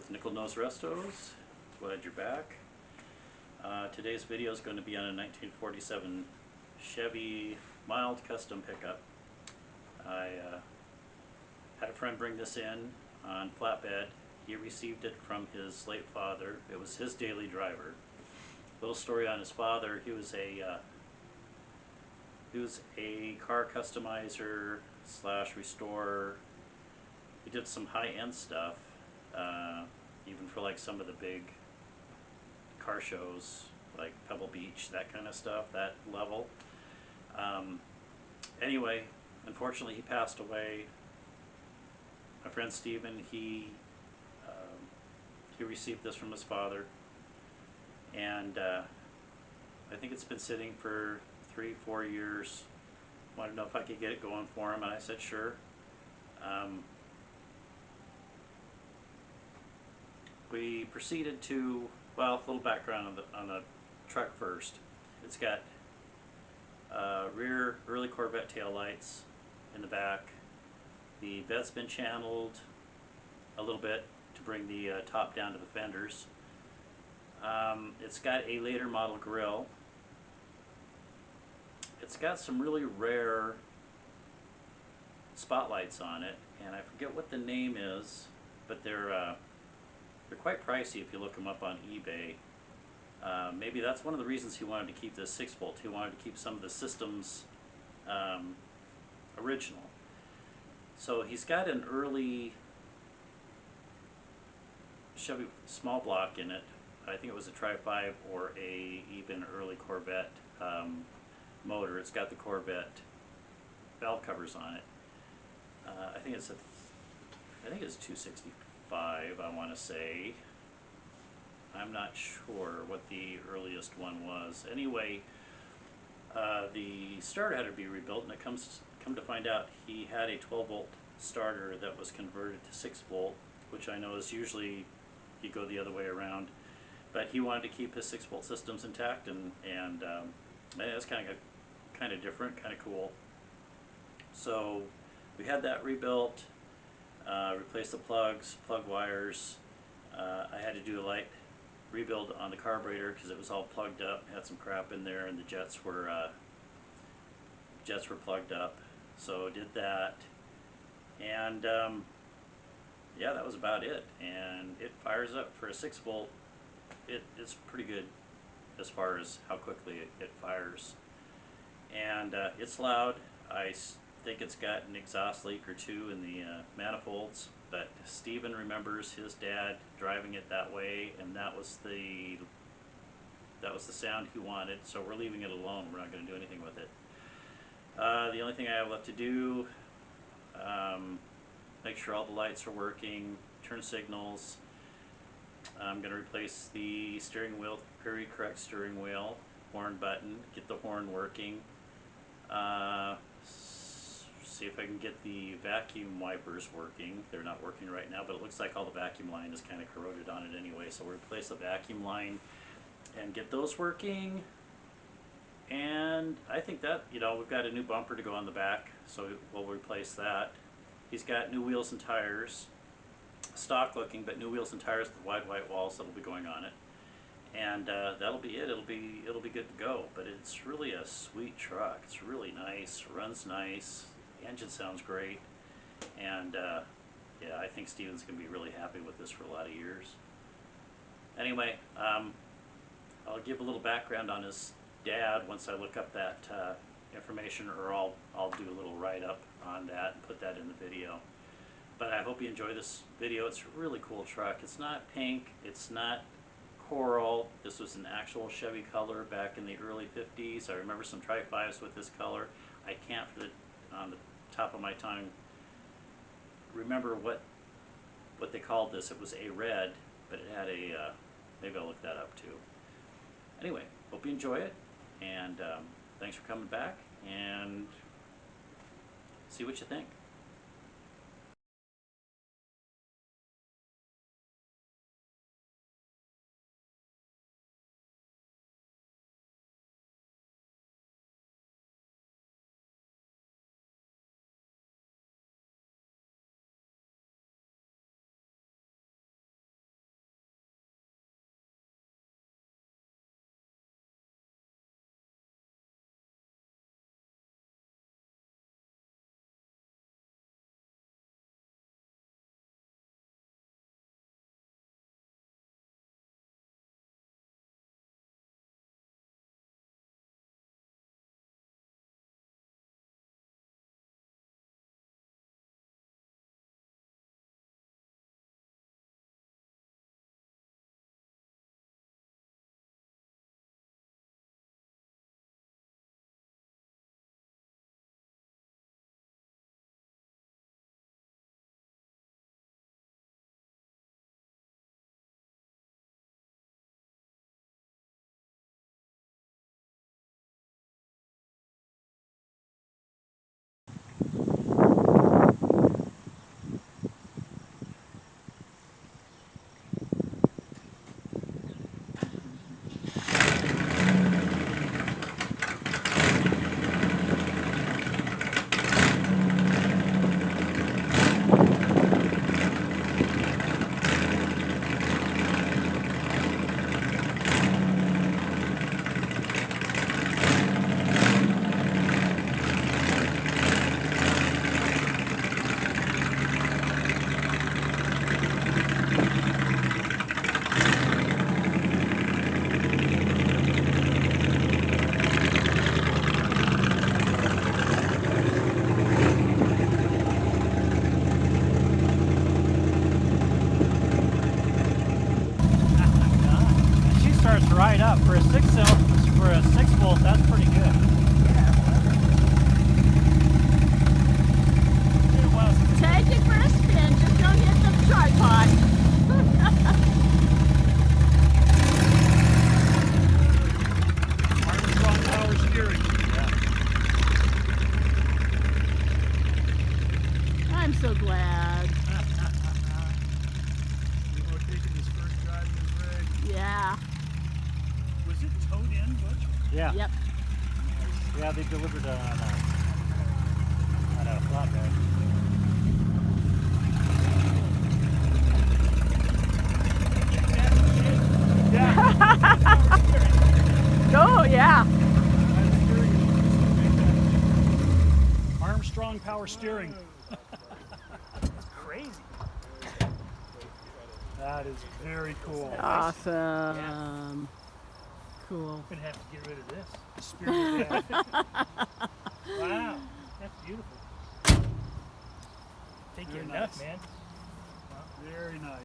with Nickel Nose Restos. Glad you're back. Today's video is going to be on a 1947 Chevy mild custom pickup. I had a friend bring this in on flatbed. He received it from his late father. It was his daily driver. Little story on his father. He was a car customizer slash restorer. He did some high-end stuff, even for like some of the big car shows like Pebble Beach, that kind of stuff, that level. Anyway, unfortunately he passed away. My friend Steven, he received this from his father, and I think it's been sitting for 3-4 years. Wanted to know if I could get it going for him, and I said sure. We proceeded to, well, a little background on the truck first. It's got rear early Corvette taillights in the back. The bed's been channeled a little bit to bring the top down to the fenders. It's got a later model grille. It's got some really rare spotlights on it, and I forget what the name is, but they're quite pricey if you look them up on eBay. Maybe that's one of the reasons he wanted to keep this 6-volt. He wanted to keep some of the systems original. So he's got an early Chevy small block in it. I think it was a Tri-5 or even early Corvette motor. It's got the Corvette valve covers on it. I think it's 265, I want to say. I'm not sure what the earliest one was. Anyway, the starter had to be rebuilt, and come to find out, he had a 12-volt starter that was converted to 6-volt, which I know is usually you go the other way around. But he wanted to keep his 6-volt systems intact, and it's kind of different, kind of cool. So we had that rebuilt, replaced the plugs, plug wires. I had to do a light rebuild on the carburetor because it was all plugged up, had some crap in there, and the jets were plugged up. So did that, and yeah, that was about it. And it fires up for a 6-volt. It's pretty good as far as how quickly it fires, and it's loud. I think it's got an exhaust leak or two in the manifolds, but Steven remembers his dad driving it that way, and that was the sound he wanted. So we're leaving it alone. We're not going to do anything with it. The only thing I have left to do, make sure all the lights are working, turn signals. I'm going to replace the steering wheel, very correct steering wheel, horn button, get the horn working. See if I can get the vacuum wipers working. They're not working right now, but it looks like all the vacuum line is kind of corroded on it anyway, so we'll replace the vacuum line and get those working. And I think that, we've got a new bumper to go on the back, so we'll replace that. He's got new wheels and tires, stock looking, but new wheels and tires with wide white walls that'll be going on it. And that'll be it. It'll be good to go. But it's really a sweet truck. It's really nice, runs nice, the engine sounds great, and yeah, I think Steven's gonna be really happy with this for a lot of years. Anyway, I'll give a little background on his dad once I look up that information, or I'll do a little write-up on that and put that in the video. But I hope you enjoy this video. It's a really cool truck. It's not pink, it's not coral. This was an actual Chevy color back in the early 50s. I remember some Tri-5s with this color. I can't, on the top of my tongue, remember what they called this. It was a red, but it had a, maybe I'll look that up too. Anyway, hope you enjoy it, and thanks for coming back, and see what you think. For a 6-volt, that's pretty good. Take it for a spin, just don't hit the tripod. Armstrong power steering. Yeah. I'm so glad. We're taking his first drive in his rig. Yeah. Was it towed in, Butch? Yeah. Yep. Yeah, they delivered on a flatbed. Oh, yeah. Armstrong power steering. That's crazy. That is very cool. Awesome. Cool. I'm gonna have to get rid of this. The spirit of that. Wow, that's beautiful. Take your Very nut, nice. man. Very nice.